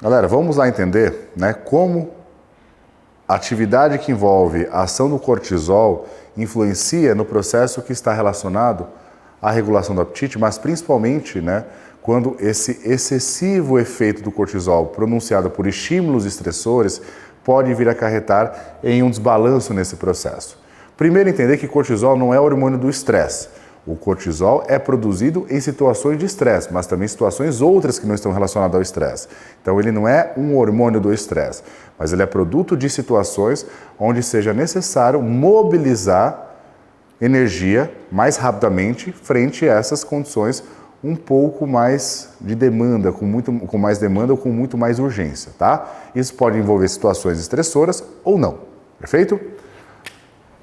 Galera, vamos lá entender, né, como a atividade que envolve a ação do cortisol influencia no processo que está relacionado à regulação do apetite, mas principalmente, né, quando esse excessivo efeito do cortisol pronunciado por estímulos estressores pode vir a acarretar em um desbalanço nesse processo. Primeiro, entender que cortisol não é hormônio do estresse. O cortisol é produzido em situações de estresse, mas também em situações outras que não estão relacionadas ao estresse. Então ele não é um hormônio do estresse, mas ele é produto de situações onde seja necessário mobilizar energia mais rapidamente frente a essas condições um pouco mais de demanda, com mais demanda ou com muito mais urgência, tá? Isso pode envolver situações estressoras ou não, perfeito?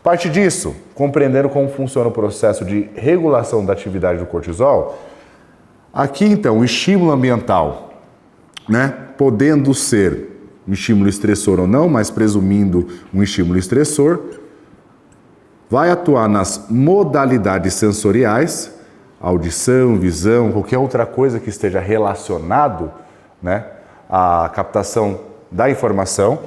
Parte disso, compreendendo como funciona o processo de regulação da atividade do cortisol, aqui então o estímulo ambiental, né, podendo ser um estímulo estressor ou não, mas presumindo um estímulo estressor, vai atuar nas modalidades sensoriais, audição, visão, qualquer outra coisa que esteja relacionado, né, à captação da informação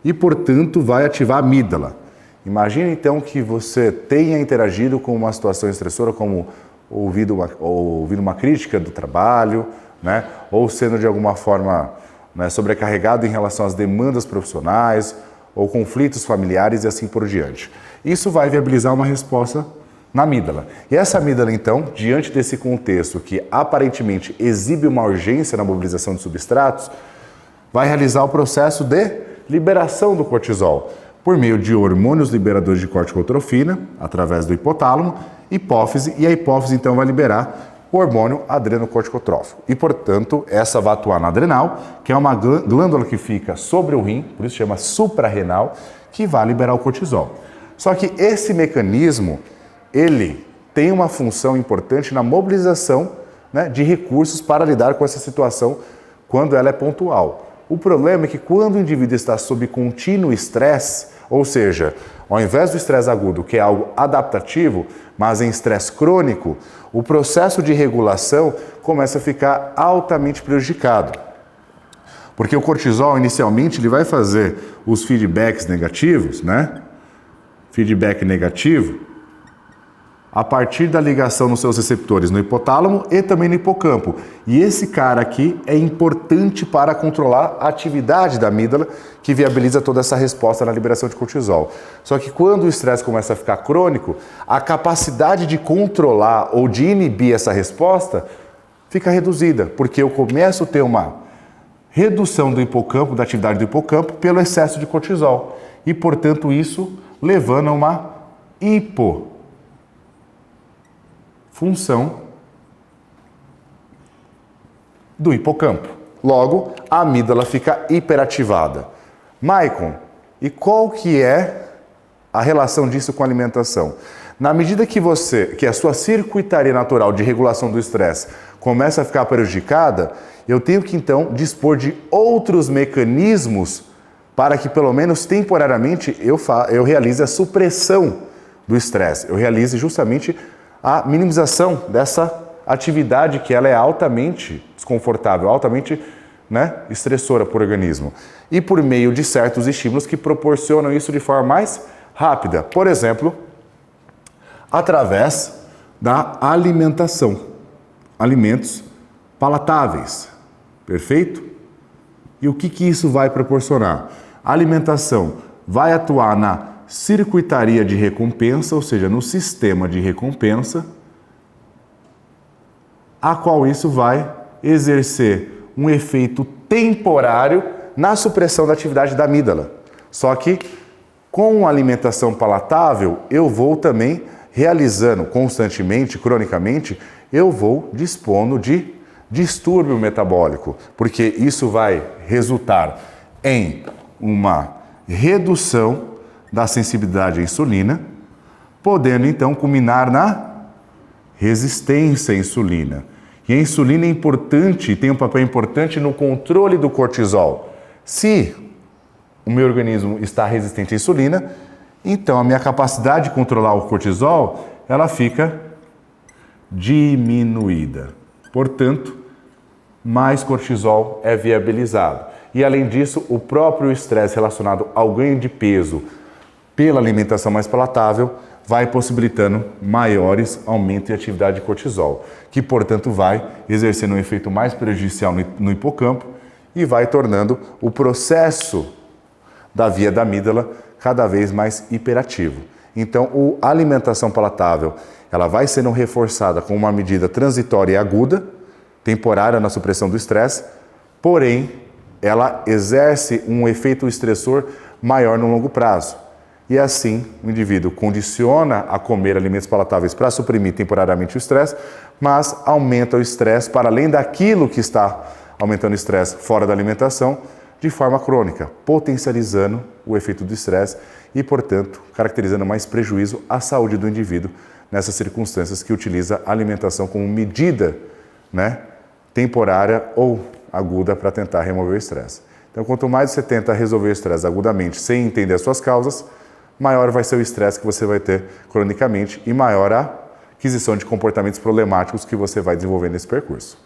e, portanto, vai ativar a amígdala. Imagine então que você tenha interagido com uma situação estressora, como ouvido uma crítica do trabalho, né? Ou sendo de alguma forma, né, sobrecarregado em relação às demandas profissionais, ou conflitos familiares e assim por diante. Isso vai viabilizar uma resposta na amígdala. E essa amígdala então, diante desse contexto que aparentemente exibe uma urgência na mobilização de substratos, vai realizar o processo de liberação do cortisol, por meio de hormônios liberadores de corticotrofina, através do hipotálamo, hipófise, e a hipófise então vai liberar o hormônio adrenocorticotrófico. E, portanto, essa vai atuar na adrenal, que é uma glândula que fica sobre o rim, por isso chama suprarrenal, que vai liberar o cortisol. Só que esse mecanismo, ele tem uma função importante na mobilização, né, de recursos para lidar com essa situação quando ela é pontual. O problema é que quando o indivíduo está sob contínuo estresse, ou seja, ao invés do estresse agudo, que é algo adaptativo, mas em estresse crônico, o processo de regulação começa a ficar altamente prejudicado. Porque o cortisol, inicialmente, ele vai fazer os feedbacks negativos, né? Feedback negativo, a partir da ligação nos seus receptores no hipotálamo e também no hipocampo. E esse cara aqui é importante para controlar a atividade da amígdala, que viabiliza toda essa resposta na liberação de cortisol. Só que quando o estresse começa a ficar crônico, a capacidade de controlar ou de inibir essa resposta fica reduzida, porque eu começo a ter uma redução do hipocampo, da atividade do hipocampo, pelo excesso de cortisol. E, portanto, isso levando a uma hipofunção do hipocampo. Logo, a amígdala fica hiperativada. Maicon, e qual que é a relação disso com a alimentação? Na medida que a sua circuitaria natural de regulação do estresse começa a ficar prejudicada, eu tenho que então dispor de outros mecanismos para que pelo menos temporariamente eu realize a supressão do estresse, eu realize justamente a minimização dessa atividade que ela é altamente desconfortável, altamente, né, estressora para o organismo. E por meio de certos estímulos que proporcionam isso de forma mais rápida. Por exemplo, através da alimentação. Alimentos palatáveis. Perfeito? E o que isso vai proporcionar? A alimentação vai atuar na circuitaria de recompensa, ou seja, no sistema de recompensa, a qual isso vai exercer um efeito temporário na supressão da atividade da amígdala. Só que com a alimentação palatável, eu vou também realizando constantemente, cronicamente, eu vou dispondo de distúrbio metabólico, porque isso vai resultar em uma redução da sensibilidade à insulina, podendo então culminar na resistência à insulina. E a insulina é importante, tem um papel importante no controle do cortisol. Se o meu organismo está resistente à insulina, então a minha capacidade de controlar o cortisol, ela fica diminuída. Portanto, mais cortisol é viabilizado. E além disso, o próprio estresse relacionado ao ganho de peso pela alimentação mais palatável vai possibilitando maiores aumentos de atividade de cortisol, que portanto vai exercendo um efeito mais prejudicial no hipocampo e vai tornando o processo da via da amígdala cada vez mais hiperativo. Então, a alimentação palatável, ela vai sendo reforçada com uma medida transitória e aguda, temporária na supressão do estresse, porém, ela exerce um efeito estressor maior no longo prazo. E assim, o indivíduo condiciona a comer alimentos palatáveis para suprimir temporariamente o estresse, mas aumenta o estresse para além daquilo que está aumentando o estresse fora da alimentação, de forma crônica, potencializando o efeito do estresse e, portanto, caracterizando mais prejuízo à saúde do indivíduo nessas circunstâncias que utiliza a alimentação como medida, temporária ou aguda para tentar remover o estresse. Então, quanto mais você tenta resolver o estresse agudamente sem entender as suas causas, maior vai ser o estresse que você vai ter cronicamente e maior a aquisição de comportamentos problemáticos que você vai desenvolver nesse percurso.